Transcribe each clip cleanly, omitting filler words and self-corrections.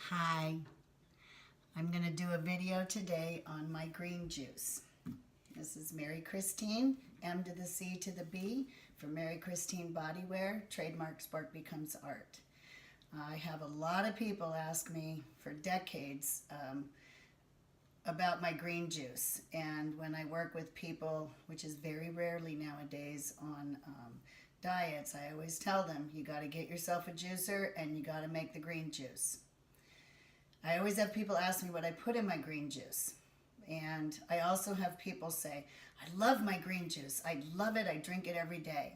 Hi, I'm going to do a video today on my green juice. This is Mary Christine, M to the C to the B, for Mary Christine Bodywear, trademark Sport Becomes Art. I have a lot of people ask me for decades about my green juice, and when I work with people, which is very rarely nowadays on diets, I always tell them, you got to get yourself a juicer and you got to make the green juice. I always have people ask me what I put in my green juice. And I also have people say, I love my green juice. I love it. I drink it every day.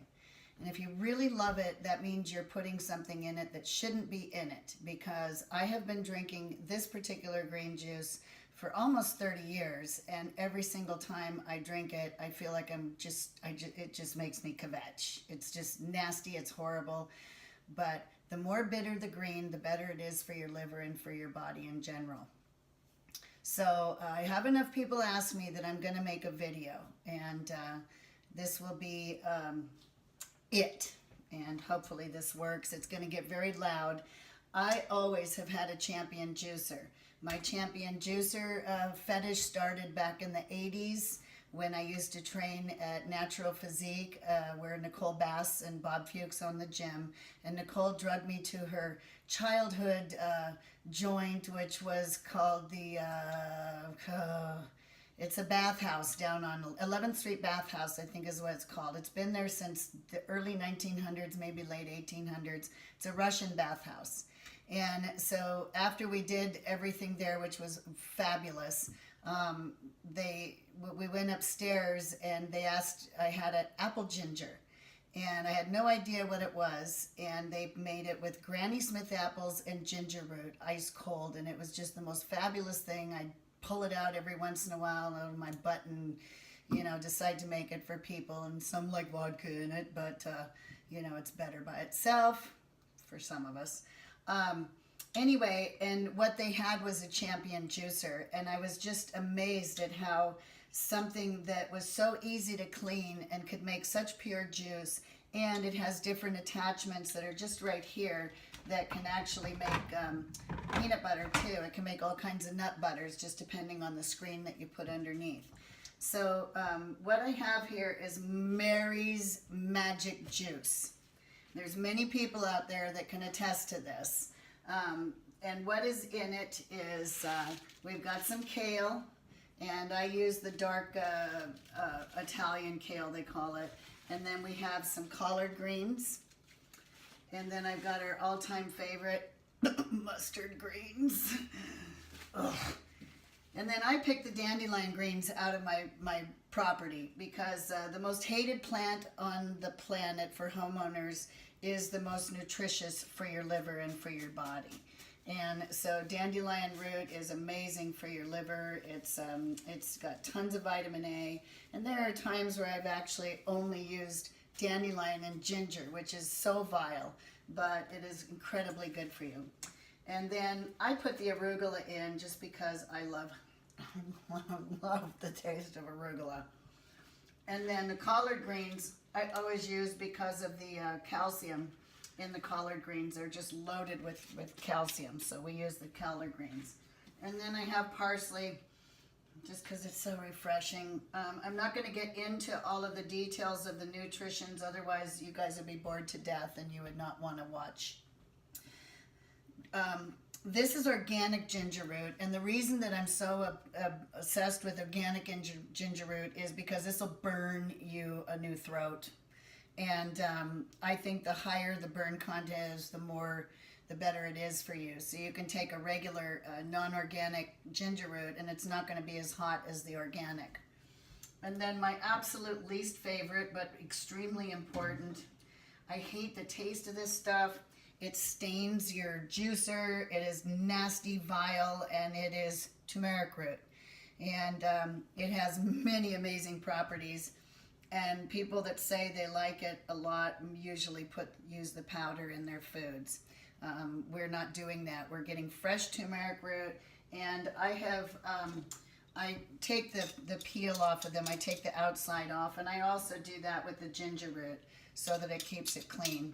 And if you really love it, that means you're putting something in it that shouldn't be in it. Because I have been drinking this particular green juice for almost 30 years. And every single time I drink it, I feel like it just makes me kvetch. It's just nasty. It's horrible. But the more bitter the green, the better it is for your liver and for your body in general. So I have enough people ask me that I'm going to make a video, and this will be it. And hopefully this works. It's going to get very loud. I always have had a champion juicer. My champion juicer fetish started back in the 80s. When I used to train at Natural Physique, where Nicole Bass and Bob Fuchs own the gym. And Nicole drugged me to her childhood joint, which was called the, it's a bathhouse down on 11th Street Bathhouse, I think is what it's called. It's been there since the early 1900s, maybe late 1800s. It's a Russian bathhouse. And so after we did everything there, which was fabulous, we went upstairs and they asked, I had an apple ginger, and I had no idea what it was, and they made it with Granny Smith apples and ginger root, ice cold, and it was just the most fabulous thing. I'd pull it out every once in a while out of my butt and, decide to make it for people, and some like vodka in it, but, it's better by itself for some of us. Anyway, and what they had was a champion juicer, and I was just amazed at how something that was so easy to clean and could make such pure juice, and it has different attachments that are just right here that can actually make peanut butter too. It can make all kinds of nut butters just depending on the screen that you put underneath. So what I have here is Mary's Magic Juice. There's many people out there that can attest to this. And what is in it is we've got some kale, and I use the dark Italian kale, they call it. And then we have some collard greens. And then I've got our all-time favorite, mustard greens. Ugh. And then I picked the dandelion greens out of my property because the most hated plant on the planet for homeowners is the most nutritious for your liver and for your body. And so dandelion root is amazing for your liver. It's got tons of vitamin A. And there are times where I've actually only used dandelion and ginger, which is so vile, but it is incredibly good for you. And then I put the arugula in just because I love the taste of arugula. And then the collard greens I always use because of the calcium in the collard greens. They're just loaded with calcium, so we use the collard greens. And then I have parsley just because it's so refreshing. I'm not going to get into all of the details of the nutritions, otherwise you guys would be bored to death and you would not want to watch. This is organic ginger root, and the reason that I'm so obsessed with organic ginger root is because this will burn you a new throat. And I think the higher the burn content is, the better it is for you. So you can take a regular non-organic ginger root, and it's not going to be as hot as the organic. And then my absolute least favorite, but extremely important, I hate the taste of this stuff. It stains your juicer, it is nasty, vile, and it is turmeric root. And it has many amazing properties. And people that say they like it a lot usually use the powder in their foods. We're not doing that. We're getting fresh turmeric root, and I take the peel off of them. I take the outside off, and I also do that with the ginger root so that it keeps it clean.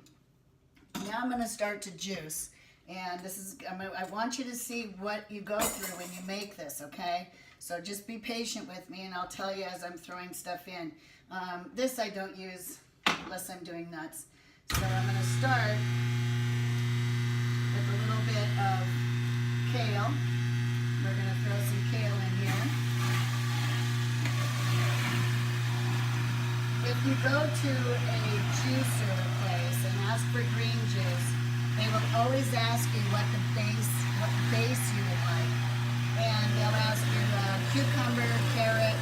Now I'm going to start to juice, And this is, I want you to see what you go through when you make this, okay? So just be patient with me and I'll tell you as I'm throwing stuff in. This I don't use unless I'm doing nuts. So I'm going to start with a little bit of kale. We're going to throw some kale in here. If you go to a juicer place and ask for green juice, they will always ask you what base you would like. And they'll ask you cucumber, carrot,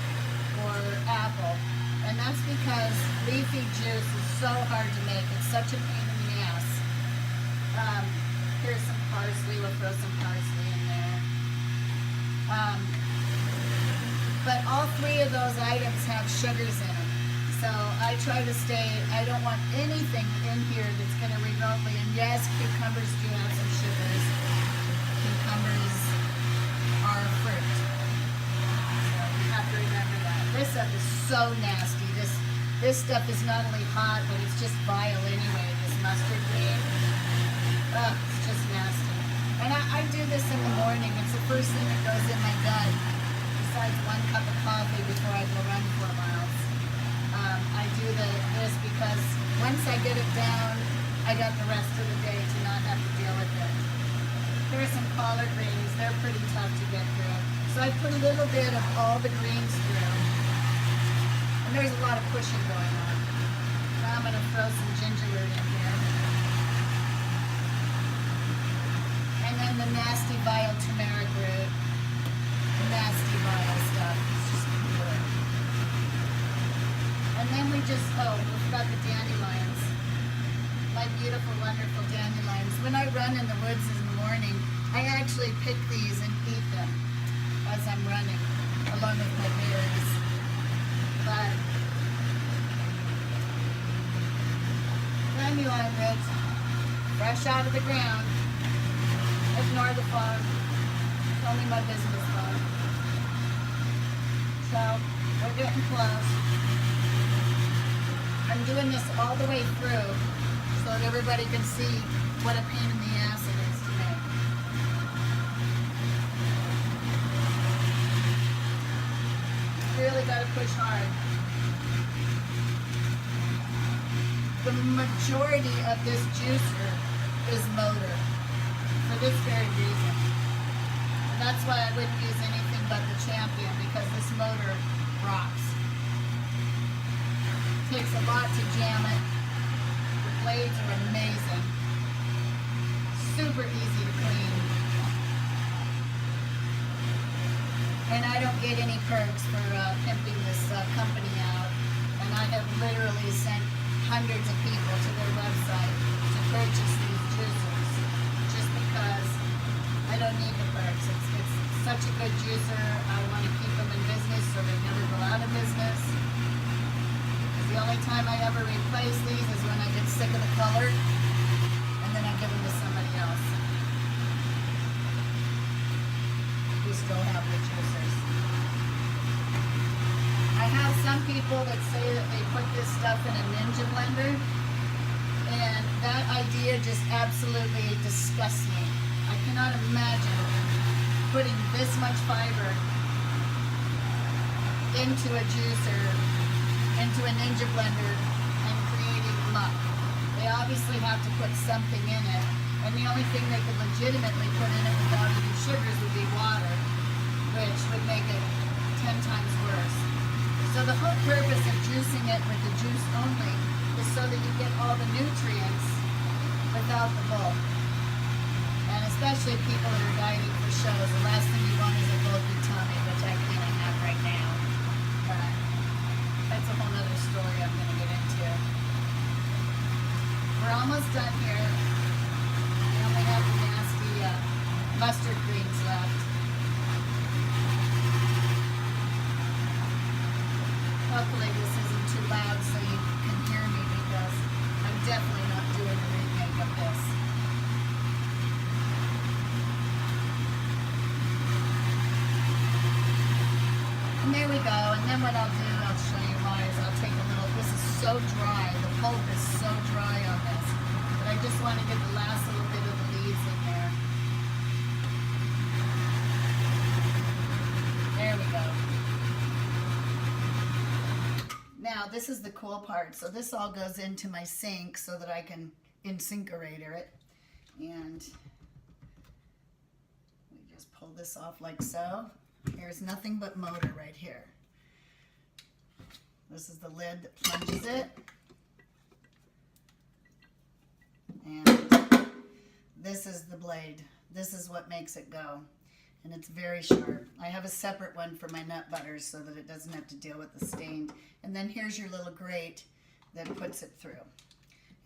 or apple. And that's because leafy juice is so hard to make. It's such a pain in the ass. Here's some parsley. We'll throw some parsley in there. But all three of those items have sugars in them. So I try to I don't want anything in here that's going to remotely, and yes, cucumbers do have some sugars. Cucumbers are a fruit. So you have to remember that. This stuff is so nasty. This stuff is not only hot, but it's just vile anyway, this mustard green. Ugh, it's just nasty. And I do this in the morning. It's the first thing that goes in my gut, besides 1 cup of coffee before I go run 4 miles. I do this because once I get it down, I got the rest of the day to not have to deal with it. Here are some collard greens. They're pretty tough to get through. So I put a little bit of all the greens through. And there's a lot of pushing going on. Now I'm going to throw some ginger root in here. And then the nasty vile turmeric root. The nasty vile stuff. It's just good. And then we forgot the dandelions. My beautiful, wonderful dandelions. When I run in the woods in the morning, I actually pick these and eat them as I'm running, along with my berries. But dandelion roots, fresh out of the ground. Ignore the fog. It's only my business fog. So we're getting close. I'm doing this all the way through so that everybody can see what a pain in the ass it is to make. Really got to push hard. The majority of this juicer is motor for this very reason. And that's why I wouldn't use anything but the Champion, because this motor rocks. Takes a lot to jam it. The blades are amazing. Super easy to clean. And I don't get any perks for pimping this company out. And I have literally sent hundreds of people to their website to purchase these juicers just because I don't need the perks. It's such a good juicer. I want to keep them in business so they never go out of business. The only time I ever replace these is when I get sick of the color, and then I give them to somebody else. We still have the juicers. I have some people that say that they put this stuff in a Ninja blender, and that idea just absolutely disgusts me. I cannot imagine putting this much fiber into a juicer, into a Ninja blender, and creating muck. They obviously have to put something in it, and the only thing they could legitimately put in it without any sugars would be water, which would make it 10 times worse. So the whole purpose of juicing it with the juice only is so that you get all the nutrients without the bulk. And especially people that are dieting for shows, the last thing you want is a bulky tummy, which I kind of have right now. But that's a whole other story I'm going to get into. We're almost done here. We only have the nasty mustard greens left. Hopefully this isn't too loud so you can hear me, because I'm definitely not doing a remake of this. And there we go. And then what I'll do, I'll show you why, is I'll take a little, this is so dry, the pulp is so dry on this, but I just want to get the last little bit of the leaves in there. now this is the cool part. So this all goes into my sink so that I can incinerate it. And we just pull this off like so. Here's nothing but motor right here. This is the lid that plunges it. And this is the blade. This is what makes it go. And it's very sharp. I have a separate one for my nut butters so that it doesn't have to deal with the stain. And then here's your little grate that puts it through.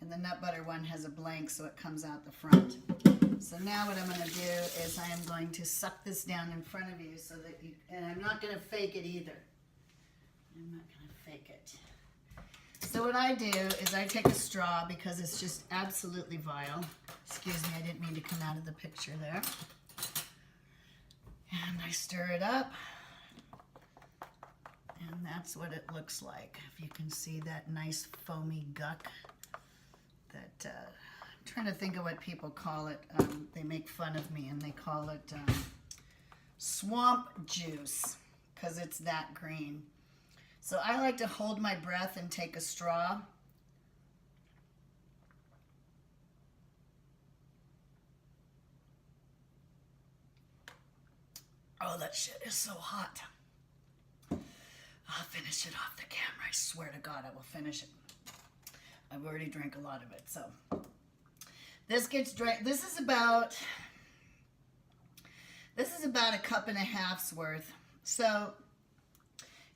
And the nut butter one has a blank so it comes out the front. So now what I'm going to do is I am going to suck this down in front of you so that you, and I'm not going to fake it either. I'm not going to fake it. So what I do is I take a straw because it's just absolutely vile. Excuse me, I didn't mean to come out of the picture there. And I stir it up. And that's what it looks like. If you can see that nice foamy guck. That, I'm trying to think of what people call it. They make fun of me and they call it swamp juice because it's that green. So I like to hold my breath and take a straw. Oh, that shit is so hot. I'll finish it off the camera. I swear to God, I will finish it. I've already drank a lot of it, so. This gets drank, this is about a cup and a half's worth. So,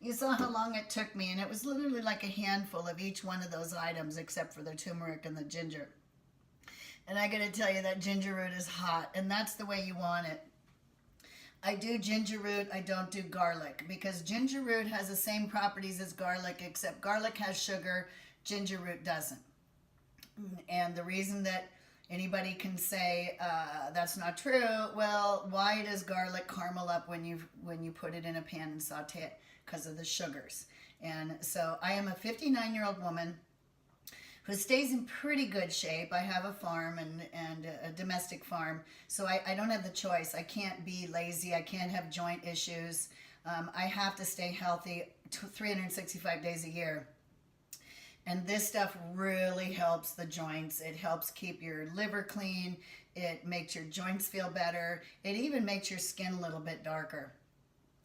you saw how long it took me, and it was literally like a handful of each one of those items, except for the turmeric and the ginger. And I gotta tell you, that ginger root is hot, and that's the way you want it. I do ginger root, I don't do garlic, because ginger root has the same properties as garlic, except garlic has sugar, ginger root doesn't. And the reason that anybody can say that's not true, well, why does garlic caramel up when you put it in a pan and saute it? Because of the sugars. And so I am a 59-year-old woman who stays in pretty good shape. I have a farm and a domestic farm, so I don't have the choice. I can't be lazy. I can't have joint issues. I have to stay healthy 365 days a year. And this stuff really helps the joints. It helps keep your liver clean. It makes your joints feel better. It even makes your skin a little bit darker.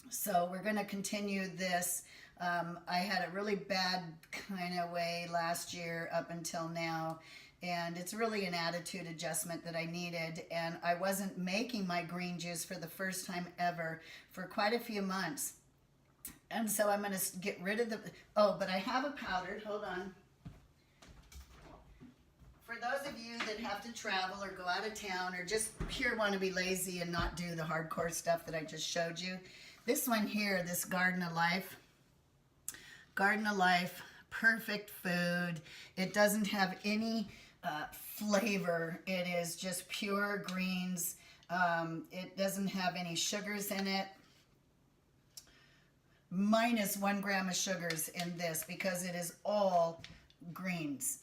So we're going to continue this. I had a really bad kind of way last year up until now, and it's really an attitude adjustment that I needed, and I wasn't making my green juice for the first time ever for quite a few months. And so I'm going to get rid of the, oh, but I have a powdered, hold on. For those of you that have to travel or go out of town or just pure want to be lazy and not do the hardcore stuff that I just showed you, this one here, this Garden of Life, perfect food. It doesn't have any flavor. It is just pure greens. It doesn't have any sugars in it. Minus 1 gram of sugars in this because it is all greens.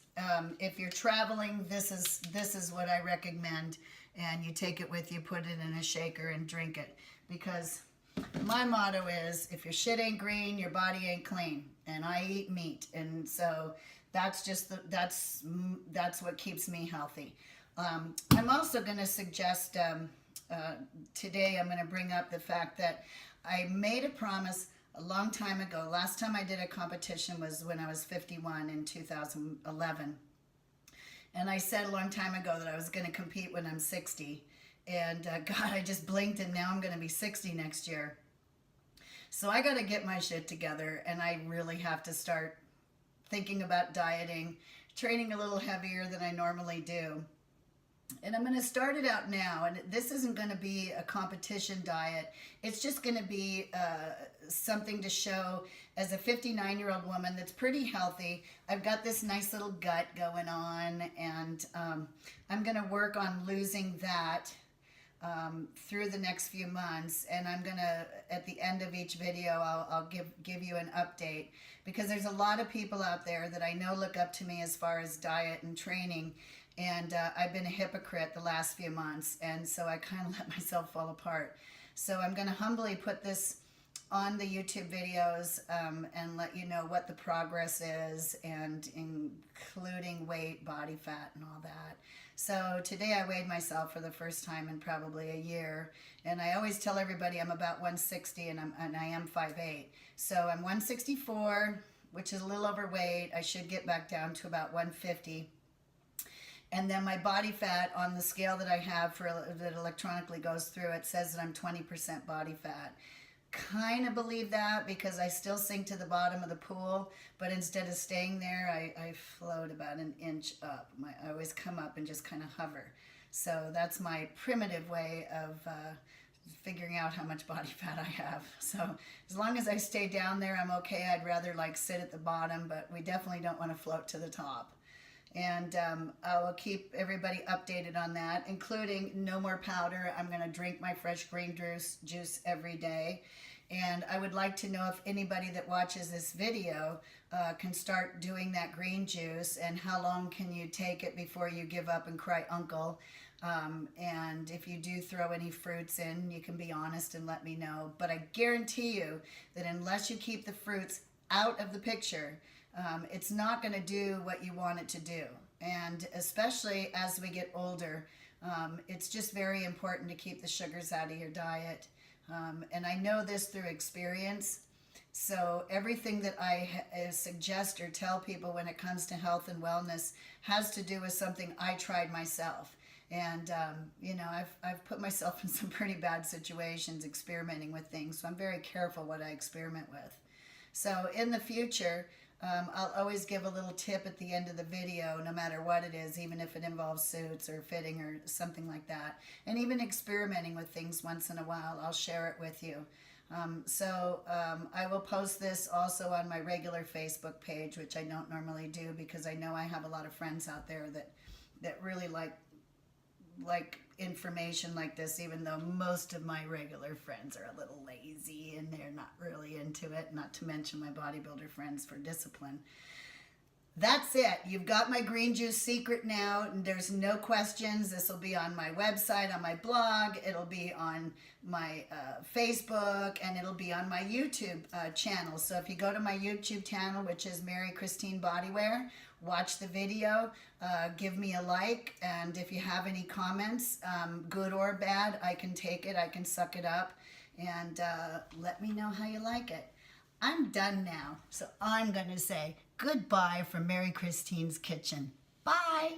If you're traveling, this is what I recommend, and you take it with you, put it in a shaker and drink it, because my motto is, if your shit ain't green, your body ain't clean. And I eat meat, and so that's just that's what keeps me healthy. I'm also going to suggest today I'm going to bring up the fact that I made a promise a long time ago. Last time I did a competition was when I was 51 in 2011. And I said a long time ago that I was going to compete when I'm 60. And God, I just blinked and now I'm going to be 60 next year. So I got to get my shit together, and I really have to start thinking about dieting, training a little heavier than I normally do. And I'm going to start it out now, and this isn't going to be a competition diet. It's just going to be something to show as a 59-year-old woman that's pretty healthy. I've got this nice little gut going on, and I'm going to work on losing that through the next few months. And I'm going to, at the end of each video, I'll give you an update, because there's a lot of people out there that I know look up to me as far as diet and training. And I've been a hypocrite the last few months, and so I kind of let myself fall apart. So I'm going to humbly put this on the YouTube videos and let you know what the progress is, and including weight, body fat, and all that. So today I weighed myself for the first time in probably a year, and I always tell everybody I'm about 160, and I am 5'8". So I'm 164, which is a little overweight. I should get back down to about 150. And then my body fat on the scale that I have that electronically goes through, it says that I'm 20% body fat. Kind of believe that because I still sink to the bottom of the pool, but instead of staying there, I float about an inch up. I always come up and just kind of hover. So that's my primitive way of figuring out how much body fat I have. So as long as I stay down there, I'm okay. I'd rather like sit at the bottom, but we definitely don't want to float to the top. And I will keep everybody updated on that, including no more powder. I'm going to drink my fresh green juice every day. And I would like to know if anybody that watches this video can start doing that green juice, and how long can you take it before you give up and cry uncle. And if you do throw any fruits in, you can be honest and let me know. But I guarantee you that unless you keep the fruits out of the picture, it's not going to do what you want it to do. And especially as we get older, it's just very important to keep the sugars out of your diet. And I know this through experience. So everything that I suggest or tell people when it comes to health and wellness has to do with something I tried myself. And, you know, I've put myself in some pretty bad situations experimenting with things. So I'm very careful what I experiment with. So in the future, I'll always give a little tip at the end of the video, no matter what it is, even if it involves suits or fitting or something like that. And even experimenting with things once in a while, I'll share it with you. I will post this also on my regular Facebook page, which I don't normally do because I know I have a lot of friends out there that really like information like this, even though most of my regular friends are a little lazy and they're not really into it, not to mention my bodybuilder friends for discipline. That's it. You've got my green juice secret now, and there's no questions. This will be on my website, on my blog, it'll be on my Facebook, and it'll be on my YouTube channel. So if you go to my YouTube channel, which is Mary Christine Bodywear, watch the video, give me a like, and if you have any comments, good or bad, I can take it, I can suck it up, and let me know how you like it. I'm done now, so I'm going to say goodbye from Mary Christine's Kitchen. Bye!